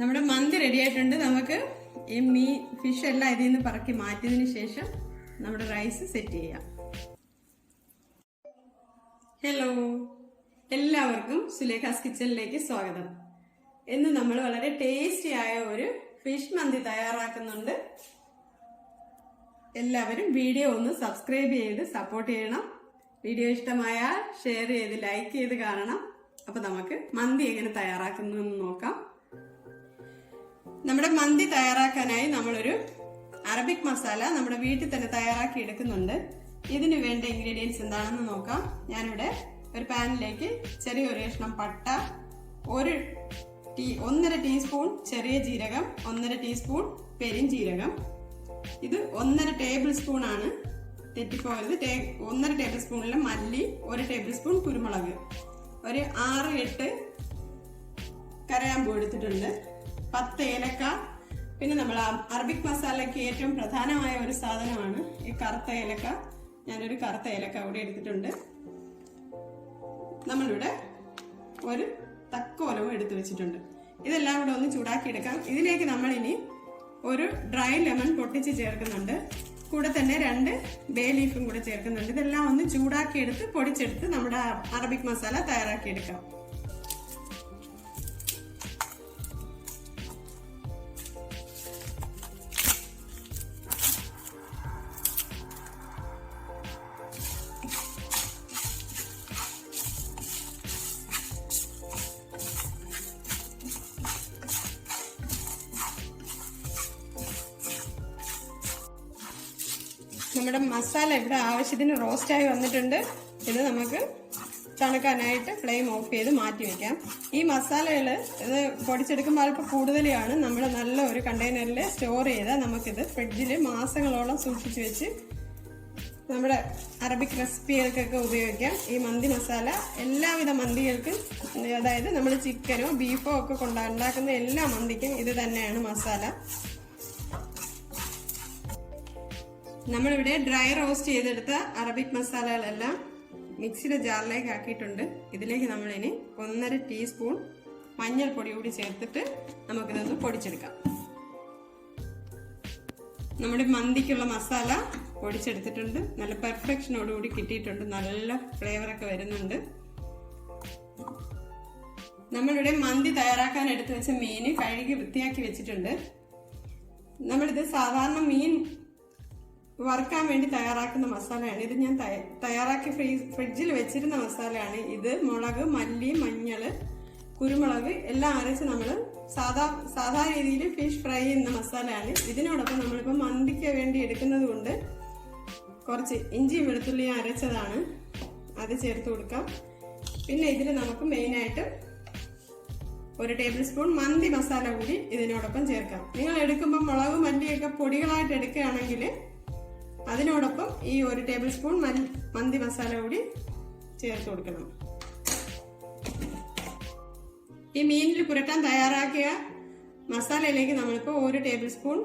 നമ്മുടെ മന്തി റെഡി ആയിട്ടുണ്ട്. നമുക്ക് ഈ ഫിഷ് എല്ലാം ഇതിൽ നിന്ന് പറക്കി മാറ്റിയതിന് ശേഷം നമ്മുടെ റൈസ് സെറ്റ് ചെയ്യാം. ഹലോ, എല്ലാവർക്കും സുലേഖാസ് കിച്ചണിലേക്ക് സ്വാഗതം. ഇന്ന് നമ്മൾ വളരെ ടേസ്റ്റി ആയ ഒരു ഫിഷ് മന്തി തയ്യാറാക്കുന്നുണ്ട്. എല്ലാവരും വീഡിയോ ഒന്ന് സബ്സ്ക്രൈബ് ചെയ്ത് സപ്പോർട്ട് ചെയ്യണം. വീഡിയോ ഇഷ്ടമായാൽ ഷെയർ ചെയ്ത് ലൈക്ക് ചെയ്ത് കാണണം. അപ്പൊ നമുക്ക് മന്തി എങ്ങനെ തയ്യാറാക്കുന്നു എന്ന് നോക്കാം. നമ്മുടെ മന്തി തയ്യാറാക്കാനായി നമ്മളൊരു അറബിക് മസാല നമ്മുടെ വീട്ടിൽ തന്നെ തയ്യാറാക്കി എടുക്കുന്നുണ്ട്. ഇതിന് വേണ്ട ഇൻഗ്രീഡിയൻസ് എന്താണെന്ന് നോക്കാം. ഞാനിവിടെ ഒരു പാനിലേക്ക് ചെറിയൊരു കഷ്ണം പട്ട, 1.5 ടീസ്പൂൺ ചെറിയ ജീരകം, 1.5 ടീസ്പൂൺ പെരിഞ്ജീരകം, ഇത് 1.5 ടേബിൾ സ്പൂൺ ആണ്, തെറ്റിപ്പോയത്. 1.5 ടേബിൾ സ്പൂണിലെ മല്ലി, 1 ടേബിൾ സ്പൂൺ കുരുമുളക്, ഒരു 6-8 കരയാമ്പൂ എടുത്തിട്ടുണ്ട്, 10 ഏലക്ക. പിന്നെ നമ്മൾ അറബിക് മസാലയ്ക്ക് ഏറ്റവും പ്രധാനമായ ഒരു സാധനമാണ് ഈ കറുത്ത ഏലക്ക. ഞാനൊരു കറുത്ത ഏലക്ക കൂടി എടുത്തിട്ടുണ്ട്. നമ്മളിവിടെ ഒരു തക്കോലവും എടുത്തു വെച്ചിട്ടുണ്ട്. ഇതെല്ലാം കൂടെ ഒന്ന് ചൂടാക്കി എടുക്കാം. ഇതിലേക്ക് നമ്മൾ ഇനി ഒരു ഡ്രൈ ലെമൺ പൊട്ടിച്ച് ചേർക്കുന്നുണ്ട്. കൂടെ തന്നെ 2 ബേ ലീഫും കൂടെ ചേർക്കുന്നുണ്ട്. ഇതെല്ലാം ഒന്ന് ചൂടാക്കി എടുത്ത് പൊടിച്ചെടുത്ത് നമ്മുടെ അറബിക് മസാല തയ്യാറാക്കി എടുക്കാം. നമ്മുടെ മസാല ഇവിടെ ആവശ്യത്തിന് റോസ്റ്റായി വന്നിട്ടുണ്ട്. ഇത് നമുക്ക് തണുക്കാനായിട്ട് ഫ്ലെയിം ഓഫ് ചെയ്ത് മാറ്റി വെക്കാം. ഈ മസാലകൾ ഇത് പൊടിച്ചെടുക്കുമ്പോൾ അല്പം കൂടുതലാണ്. നമ്മൾ നല്ല ഒരു കണ്ടെയ്നറിൽ സ്റ്റോർ ചെയ്താൽ നമുക്കിത് ഫ്രിഡ്ജിൽ മാസങ്ങളോളം സൂക്ഷിച്ച് വെച്ച് നമ്മുടെ അറബിക് റെസിപ്പികൾക്കൊക്കെ ഉപയോഗിക്കാം. ഈ മന്തി മസാല എല്ലാവിധ മന്തികൾക്കും, അതായത് നമ്മൾ ചിക്കനോ ബീഫോ ഒക്കെ ഉണ്ടാക്കുന്ന എല്ലാ മന്തിക്കും ഇത് തന്നെയാണ് മസാല. നമ്മളിവിടെ ഡ്രൈ റോസ്റ്റ് ചെയ്തെടുത്ത അറബിക് മസാലകളെല്ലാം മിക്സിയുടെ ജാറിലേക്ക് ആക്കിയിട്ടുണ്ട്. ഇതിലേക്ക് നമ്മളിനി 1.5 ടീസ്പൂൺ മഞ്ഞൾപ്പൊടി കൂടി ചേർത്തിട്ട് നമുക്കിതൊന്ന് പൊടിച്ചെടുക്കാം. നമ്മുടെ മന്തിക്കുള്ള മസാല പൊടിച്ചെടുത്തിട്ടുണ്ട്. നല്ല പെർഫെക്ഷനോടുകൂടി കിട്ടിയിട്ടുണ്ട്. നല്ല ഫ്ലേവറൊക്കെ വരുന്നുണ്ട്. നമ്മളിവിടെ മന്തി തയ്യാറാക്കാൻ എടുത്തു വെച്ച മീൻ കഴുകി വൃത്തിയാക്കി വെച്ചിട്ടുണ്ട്. നമ്മളിത് സാധാരണ മീൻ വറുക്കാൻ വേണ്ടി തയ്യാറാക്കുന്ന മസാലയാണ്. ഇത് ഞാൻ തയ്യാറാക്കി ഫ്രിഡ്ജിൽ വെച്ചിരുന്ന മസാലയാണ്. ഇത് മുളക്, മല്ലി, മഞ്ഞള്, കുരുമുളക് എല്ലാം അരച്ച് നമ്മൾ സാധാ രീതിയിൽ ഫിഷ് ഫ്രൈ ചെയ്യുന്ന മസാലയാണ്. ഇതിനോടൊപ്പം നമ്മളിപ്പോൾ മന്തിക്ക് വേണ്ടി എടുക്കുന്നത് കൊണ്ട് കുറച്ച് ഇഞ്ചിയും വെളുത്തുള്ളിയും അരച്ചതാണ്, അത് ചേർത്ത് കൊടുക്കാം. പിന്നെ ഇതിൽ നമുക്ക് മെയിനായിട്ട് 1 ടേബിൾ സ്പൂൺ മന്തി മസാല കൂടി ഇതിനോടൊപ്പം ചേർക്കാം. നിങ്ങൾ എടുക്കുമ്പോൾ മുളക്, മല്ലിയൊക്കെ പൊടികളായിട്ട് എടുക്കുകയാണെങ്കിൽ അതിനോടൊപ്പം ഈ 1 ടേബിൾ സ്പൂൺ മന്തി മസാല കൂടി ചേർത്ത് കൊടുക്കണം. ഈ മീനിൽ പുരട്ടാൻ തയ്യാറാക്കിയ മസാലയിലേക്ക് നമ്മളിപ്പോൾ 1 ടേബിൾ സ്പൂൺ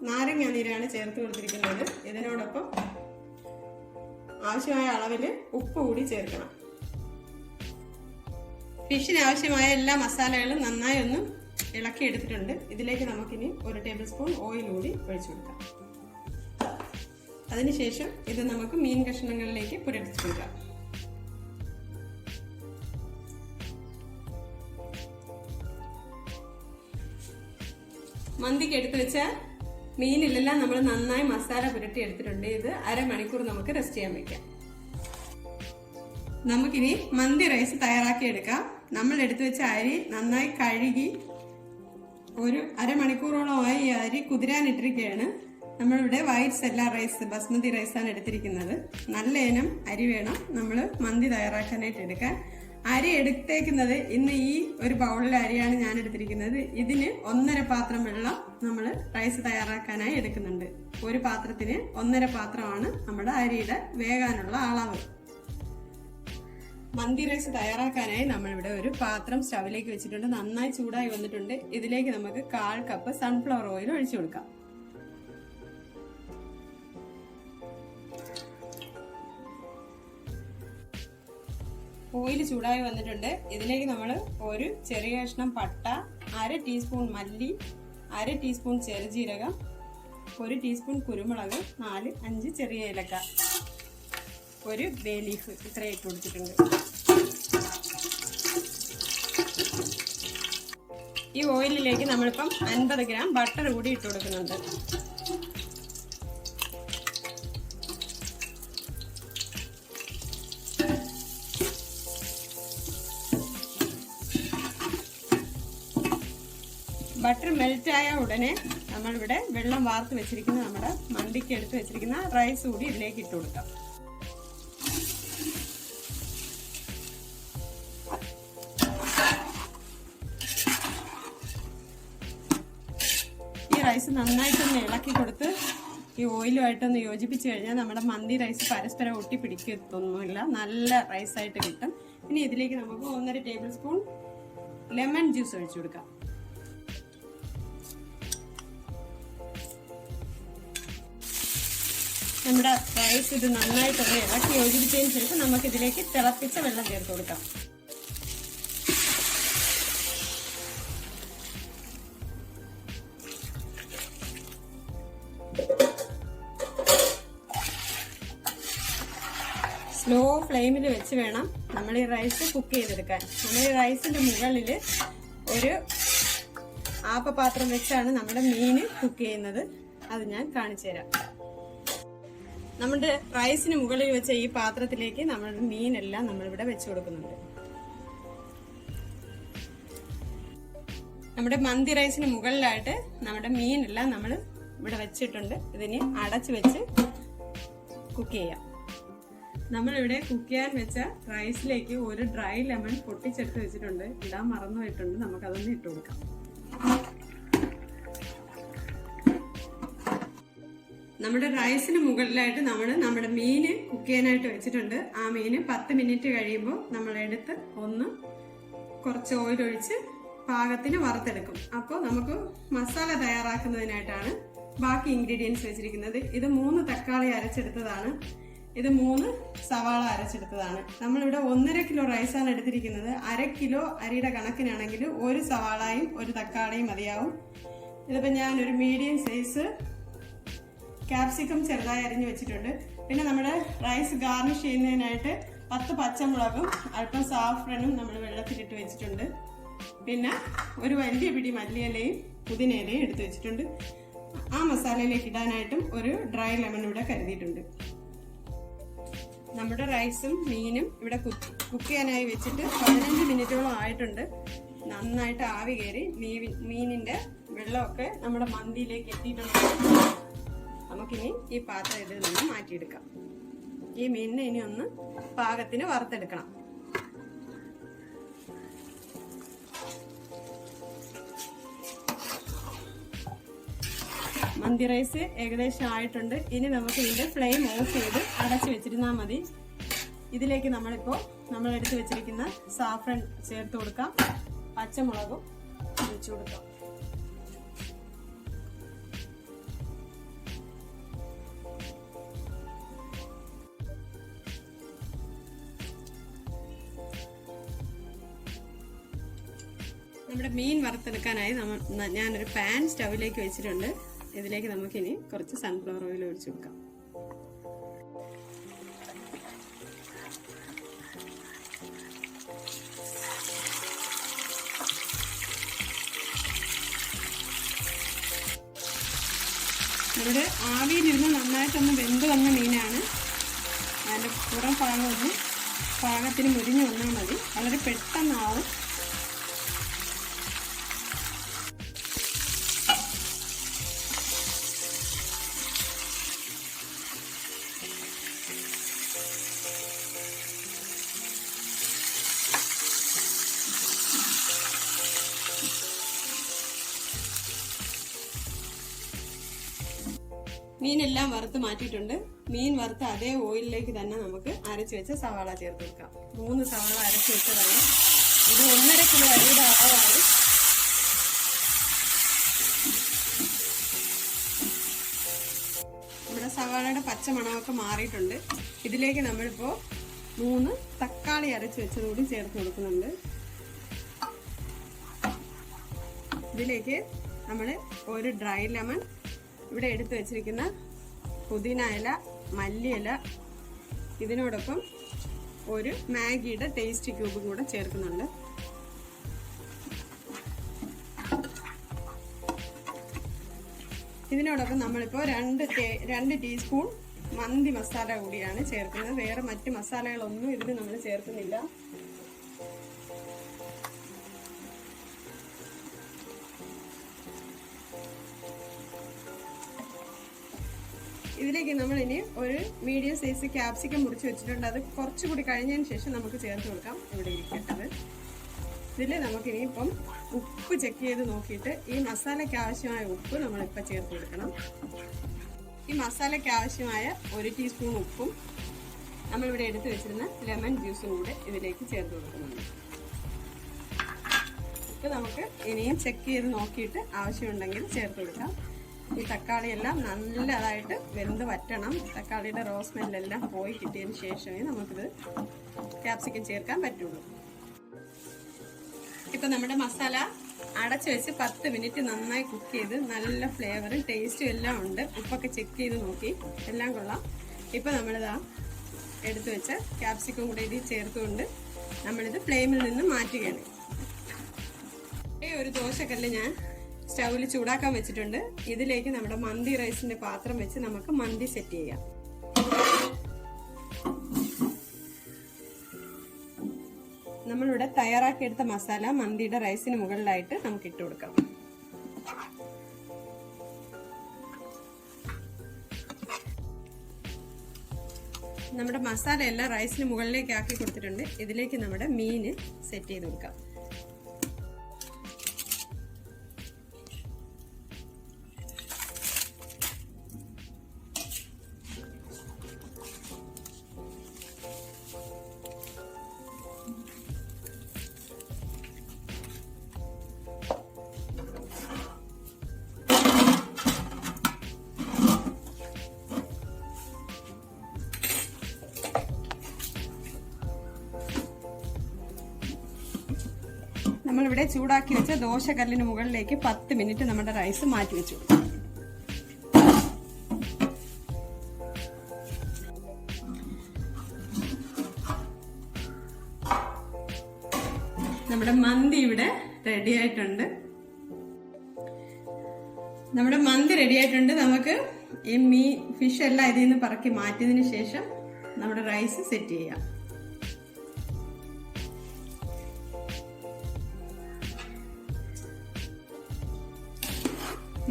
നാരങ്ങ നീരാണ് ചേർത്ത് കൊടുത്തിരിക്കുന്നത്. ഇതിനോടൊപ്പം ആവശ്യമായ അളവിൽ ഉപ്പ് കൂടി ചേർക്കണം. ഫിഷിന് ആവശ്യമായ എല്ലാ മസാലകളും നന്നായി ഒന്ന് ഇളക്കി എടുത്തിട്ടുണ്ട്. ഇതിലേക്ക് നമുക്കിനി 1 ടേബിൾ സ്പൂൺ ഓയിൽ കൂടി ഒഴിച്ചു കൊടുക്കാം. അതിനുശേഷം ഇത് നമുക്ക് മീൻ കഷ്ണങ്ങളിലേക്ക് പുരട്ടിച്ചു കൊടുക്കാം. മന്തിക്ക് എടുത്തു വെച്ച മീനിലെല്ലാം നമ്മൾ നന്നായി മസാല പുരട്ടി എടുത്തിട്ടുണ്ട്. ഇത് അരമണിക്കൂർ നമുക്ക് റെസ്റ്റ് ചെയ്യാൻ വെക്കാം. നമുക്കിനി മന്തി റൈസ് തയ്യാറാക്കി എടുക്കാം. നമ്മൾ എടുത്തു വെച്ച അരി നന്നായി കഴുകി ഒരു അരമണിക്കൂറോളമായി ഈ അരി കുതിരാനിട്ടിരിക്കുകയാണ്. നമ്മളിവിടെ വൈറ്റ് സെല്ലാർ റൈസ്, ബസ്മതി റൈസാണ് എടുത്തിരിക്കുന്നത്. നല്ല ഇനം അരി വേണം നമ്മൾ മന്തി തയ്യാറാക്കാനായിട്ട് എടുക്കാൻ. അരി എടുത്തേക്കുന്നത് ഇന്ന് ഈ ഒരു ബൗളിലെ അരിയാണ് ഞാൻ എടുത്തിരിക്കുന്നത്. ഇതിന് 1.5 പാത്രം വെള്ളം നമ്മൾ റൈസ് തയ്യാറാക്കാനായി എടുക്കുന്നുണ്ട്. ഒരു പാത്രത്തിന് 1.5 പാത്രമാണ് നമ്മുടെ അരിയുടെ വേകാനുള്ള അളവ്. മന്തി റൈസ് തയ്യാറാക്കാനായി നമ്മളിവിടെ ഒരു പാത്രം സ്റ്റവിലേക്ക് വെച്ചിട്ടുണ്ട്. നന്നായി ചൂടായി വന്നിട്ടുണ്ട്. ഇതിലേക്ക് നമുക്ക് 1/4 കപ്പ് സൺഫ്ലവർ ഓയിൽ ഒഴിച്ചു കൊടുക്കാം. ഓയിൽ ചൂടായി വന്നിട്ടുണ്ട്. ഇതിലേക്ക് നമ്മൾ ഒരു ചെറിയ കഷ്ണം പട്ട, 1/2 ടീസ്പൂൺ മല്ലി, 1/2 ടീസ്പൂൺ ചെറുജീരകം, 1 ടീസ്പൂൺ കുരുമുളക്, 4-5 ചെറിയ ഏലക്ക, ഒരു ബേ ലീഫ് ഇത്രയും ഇട്ട് കൊടുത്തിട്ടുണ്ട്. ഈ ഓയിലിലേക്ക് നമ്മളിപ്പം 50 ഗ്രാം ബട്ടർ കൂടി ഇട്ട് കൊടുക്കുന്നുണ്ട്. ബട്ടർ മെൽറ്റ് ആയ ഉടനെ നമ്മളിവിടെ വെള്ളം വാർത്ത് വെച്ചിരിക്കുന്ന നമ്മുടെ മന്തിക്ക് എടുത്ത് വെച്ചിരിക്കുന്ന റൈസ് കൂടി ഇതിലേക്ക് ഇട്ട് കൊടുക്കാം. ഈ റൈസ് നന്നായിട്ടൊന്ന് ഇളക്കി കൊടുത്ത് ഈ ഓയിലുമായിട്ടൊന്ന് യോജിപ്പിച്ച് കഴിഞ്ഞാൽ നമ്മുടെ മന്തി റൈസ് പരസ്പരം ഒട്ടിപ്പിടിക്കത്തൊന്നുമില്ല, നല്ല റൈസായിട്ട് കിട്ടും. ഇനി ഇതിലേക്ക് നമുക്ക് 1.5 ടേബിൾ സ്പൂൺ ലെമൺ ജ്യൂസ് ഒഴിച്ചു കൊടുക്കാം. നമ്മുടെ റൈസ് ഇത് നന്നായിട്ടൊന്ന് ഇളക്കി യോജിപ്പിച്ചതിന് ശേഷം നമുക്ക് ഇതിലേക്ക് തിളപ്പിച്ച വെള്ളം ചേർത്ത് കൊടുക്കാം. സ്ലോ ഫ്ലെയിമിൽ വെച്ച് വേണം നമ്മൾ ഈ റൈസ് കുക്ക് ചെയ്തെടുക്കാൻ. നമ്മൾ ഈ റൈസിന്റെ മുകളിൽ ഒരു ആപ്പപാത്രം വെച്ചാണ് നമ്മുടെ മീൻ കുക്ക് ചെയ്യുന്നത്. അത് ഞാൻ കാണിച്ചു തരാം. നമ്മുടെ റൈസിന് മുകളിൽ വെച്ച ഈ പാത്രത്തിലേക്ക് നമ്മുടെ മീനെല്ലാം നമ്മളിവിടെ വെച്ച് കൊടുക്കുന്നുണ്ട്. നമ്മുടെ മന്തി റൈസിന് മുകളിലായിട്ട് നമ്മുടെ മീനെല്ലാം നമ്മൾ ഇവിടെ വെച്ചിട്ടുണ്ട്. ഇതിന് അടച്ചു വെച്ച് കുക്ക് ചെയ്യാം. നമ്മളിവിടെ കുക്ക് ചെയ്യാൻ വെച്ച റൈസിലേക്ക് ഒരു ഡ്രൈ ലെമൺ പൊട്ടിച്ചെടുത്ത് വെച്ചിട്ടുണ്ട്. ഇടാൻ മറന്നു പോയിട്ടുണ്ട്, നമുക്കതൊന്ന് ഇട്ട് കൊടുക്കാം. നമ്മുടെ റൈസിന് മുകളിലായിട്ട് നമ്മുടെ മീന് കുക്ക് ചെയ്യാനായിട്ട് വെച്ചിട്ടുണ്ട്. ആ മീന് 10 മിനിറ്റ് കഴിയുമ്പോൾ നമ്മളെടുത്ത് ഒന്ന് കുറച്ച് ഓയിൽ ഒഴിച്ച് പാകത്തിന് വറുത്തെടുക്കും. അപ്പോൾ നമുക്ക് മസാല തയ്യാറാക്കുന്നതിനായിട്ടാണ് ബാക്കി ഇൻഗ്രീഡിയൻസ് വെച്ചിരിക്കുന്നത്. ഇത് 3 തക്കാളി അരച്ചെടുത്തതാണ്. ഇത് 3 സവാള അരച്ചെടുത്തതാണ്. നമ്മളിവിടെ 1.5 കിലോ റൈസാണ് എടുത്തിരിക്കുന്നത്. 1/2 കിലോ അരിയുടെ കണക്കിനാണെങ്കിൽ 1 സവാളയും 1 തക്കാളിയും മതിയാവും. ഇതിപ്പോൾ ഞാനൊരു മീഡിയം സൈസ് ക്യാപ്സിക്കം ചെറുതായി അരിഞ്ഞു വെച്ചിട്ടുണ്ട്. പിന്നെ നമ്മുടെ റൈസ് ഗാർണിഷ് ചെയ്യുന്നതിനായിട്ട് 10 പച്ചമുളകും അല്പം സാഫ്രനും നമ്മൾ വെള്ളത്തിലിട്ട് വെച്ചിട്ടുണ്ട്. പിന്നെ ഒരു വലിയ പിടി മല്ലിയിലയും പുതിനയിലയും എടുത്ത് വെച്ചിട്ടുണ്ട്. ആ മസാലയിലേക്ക് ഇടാനായിട്ടും ഒരു ഡ്രൈ ലെമൺ ഇവിടെ കരുതിയിട്ടുണ്ട്. നമ്മുടെ റൈസും മീനും ഇവിടെ കുക്ക് ചെയ്യാനായി വെച്ചിട്ട് 15 മിനിറ്റോളം ആയിട്ടുണ്ട്. നന്നായിട്ട് ആവി കയറി മീനിന്റെ വെള്ളമൊക്കെ നമ്മുടെ മന്തിയിലേക്ക് എത്തിയിട്ടുണ്ട്. നമുക്കിനി ഈ പാത്രം ഇതിൽ നിന്ന് മാറ്റിയെടുക്കാം. ഈ മീനിനെ ഇനി ഒന്ന് പാകത്തിന് വറുത്തെടുക്കണം. മന്തി റൈസ് ഏകദേശം ആയിട്ടുണ്ട്. ഇനി നമുക്ക് ഇതിന്റെ ഫ്ലെയിം ഓഫ് ചെയ്ത് അടച്ചു വെച്ചിരുന്നാൽ മതി. ഇതിലേക്ക് നമ്മൾ എടുത്ത് വെച്ചിരിക്കുന്ന സാഫ്രൻ ചേർത്ത് കൊടുക്കാം. പച്ചമുളകും ഒഴിച്ചു കൊടുക്കാം. നമ്മുടെ മീൻ വറുത്തെടുക്കാനായി ഞാനൊരു പാൻ സ്റ്റൗവിലേക്ക് വെച്ചിട്ടുണ്ട്. ഇതിലേക്ക് നമുക്കിനി കുറച്ച് സൺഫ്ലവർ ഓയിൽ ഒഴിച്ചു കൊടുക്കാം. നമ്മുടെ ആവിയിലിരുന്ന് നന്നായിട്ടൊന്ന് വെന്ത് വന്ന മീനാണ്. അതിൻ്റെ പുറം ഭാഗം ഒന്ന് പാകത്തിന് മുരിഞ്ഞ് വന്നാൽ മതി. വളരെ പെട്ടെന്നാവും. മീനെല്ലാം വറുത്ത് മാറ്റിയിട്ടുണ്ട്. മീൻ വറുത്ത അതേ ഓയിലിലേക്ക് തന്നെ നമുക്ക് അരച്ചു വെച്ച സവാള ചേർത്ത് കൊടുക്കാം. 3 സവാള അരച്ചു വെച്ചതാണ്. ഇത് 1.5 കിലോ അരിയുടെ അളവാണ്. നമ്മുടെ സവാളയുടെ പച്ച മണമൊക്കെ മാറിയിട്ടുണ്ട്. ഇതിലേക്ക് നമ്മളിപ്പോൾ 3 തക്കാളി അരച്ച് വെച്ചത് കൂടി ചേർത്ത് കൊടുക്കുന്നുണ്ട്. ഇതിലേക്ക് നമ്മൾ ഒരു ഡ്രൈ ലെമൺ, ഇവിടെ എടുത്ത് വെച്ചിരിക്കുന്ന പുതിന ഇല, മല്ലിയില, ഇതിനോടൊപ്പം ഒരു മാഗിയുടെ ടേസ്റ്റ് ക്യൂബും കൂടെ ചേർക്കുന്നുണ്ട്. ഇതിനോടൊപ്പം നമ്മളിപ്പോൾ 2 ടീസ്പൂൺ മന്തി മസാല കൂടിയാണ് ചേർക്കുന്നത്. വേറെ മറ്റ് മസാലകളൊന്നും ഇതിൽ നമ്മൾ ചേർക്കുന്നില്ല. ഇതിലേക്ക് നമ്മൾ ഇനി ഒരു മീഡിയം സൈസ് ക്യാപ്സിക്കം മുറിച്ച് വെച്ചിട്ടുണ്ട്. അത് കുറച്ചുകൂടി കഴിഞ്ഞതിന് ശേഷം നമുക്ക് ചേർത്ത് കൊടുക്കാം. ഇവിടെ ഇരിക്കേണ്ടത് ഇതിൽ നമുക്കിനി ഇപ്പം ഉപ്പ് ചെക്ക് ചെയ്ത് നോക്കിയിട്ട് ഈ മസാലയ്ക്ക് ആവശ്യമായ ഉപ്പ് നമ്മളിപ്പോൾ ചേർത്ത് കൊടുക്കണം. ഈ മസാലയ്ക്ക് ആവശ്യമായ 1 ടീസ്പൂൺ ഉപ്പും നമ്മളിവിടെ എടുത്ത് വെച്ചിരുന്ന ലെമൺ ജ്യൂസും കൂടെ ഇതിലേക്ക് ചേർത്ത് കൊടുക്കുന്നുണ്ട്. ഉപ്പ് നമുക്ക് ഇനിയും ചെക്ക് ചെയ്ത് നോക്കിയിട്ട് ആവശ്യമുണ്ടെങ്കിൽ ചേർത്ത് കൊടുക്കാം. ഈ തക്കാളി എല്ലാം നല്ലതായിട്ട് വെന്ത് വറ്റണം. തക്കാളിയുടെ റോ സ്മെല്ലെല്ലാം പോയി കിട്ടിയതിന് ശേഷമേ നമുക്കിത് ക്യാപ്സിക്കം ചേർക്കാൻ പറ്റുള്ളൂ. ഇപ്പം നമ്മുടെ മസാല അടച്ചു വെച്ച് 10 മിനിറ്റ് നന്നായി കുക്ക് ചെയ്ത് നല്ല ഫ്ലേവറും ടേസ്റ്റും എല്ലാം ഉണ്ട്. ഉപ്പൊക്കെ ചെക്ക് ചെയ്ത് നോക്കി, എല്ലാം കൊള്ളാം. ഇപ്പം നമ്മളിതാ എടുത്തു വെച്ച ക്യാപ്സിക്കം കൂടെ ഇതിൽ ചേർത്തുകൊണ്ട് നമ്മളിത് ഫ്ലെയിമിൽ നിന്ന് മാറ്റുകയാണ്. ഒരു ദോശക്കല്ല് ഞാൻ സ്റ്റൗവിൽ ചൂടാക്കാൻ വെച്ചിട്ടുണ്ട്. ഇതിലേക്ക് നമ്മുടെ മന്തി റൈസിന്റെ പാത്രം വെച്ച് നമുക്ക് മന്തി സെറ്റ് ചെയ്യാം. നമ്മളിവിടെ തയ്യാറാക്കിയെടുത്ത മസാല മന്തിയുടെ റൈസിന് മുകളിലായിട്ട് നമുക്ക് ഇട്ട് കൊടുക്കാം. നമ്മുടെ മസാല എല്ലാം റൈസിന് മുകളിലേക്ക് ആക്കി കൊടുത്തിട്ടുണ്ട്. ഇതിലേക്ക് നമ്മുടെ മീൻ സെറ്റ് ചെയ്ത് കൊടുക്കാം. നമ്മളിവിടെ ചൂടാക്കി വെച്ച ദോശക്കല്ലിന് മുകളിലേക്ക് 10 മിനിറ്റ് നമ്മുടെ റൈസ് മാറ്റി വെച്ചു. നമ്മുടെ മന്തി ഇവിടെ റെഡി ആയിട്ടുണ്ട്. നമുക്ക് ഈ ഫിഷ് എല്ലാം ഇതിൽ നിന്ന് പറക്കി മാറ്റിയതിന് ശേഷം നമ്മുടെ റൈസ് സെറ്റ് ചെയ്യാം.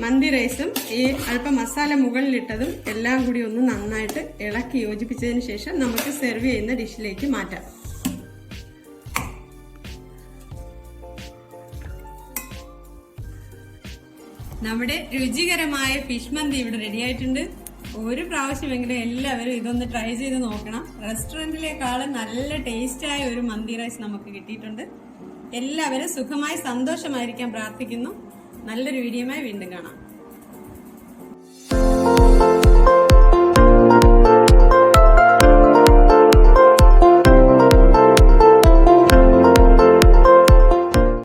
മന്തി റൈസും ഈ അല്പം മസാല മുകളിലിട്ടതും എല്ലാം കൂടി ഒന്ന് നന്നായിട്ട് ഇളക്കി യോജിപ്പിച്ചതിന് ശേഷം നമുക്ക് സെർവ് ചെയ്യുന്ന ഡിഷിലേക്ക് മാറ്റാം. നമ്മുടെ രുചികരമായ ഫിഷ് മന്തി ഇവിടെ റെഡി ആയിട്ടുണ്ട്. ഒരു പ്രാവശ്യമെങ്കിലും എല്ലാവരും ഇതൊന്ന് ട്രൈ ചെയ്ത് നോക്കണം. റെസ്റ്റോറൻറ്റിലേക്കാളും നല്ല ടേസ്റ്റായ ഒരു മന്തി റൈസ് നമുക്ക് കിട്ടിയിട്ടുണ്ട്. എല്ലാവരും സുഖമായി സന്തോഷമായിരിക്കാൻ പ്രാർത്ഥിക്കുന്നു. നല്ലൊരു വീഡിയോയുമായി വീണ്ടും കാണാം.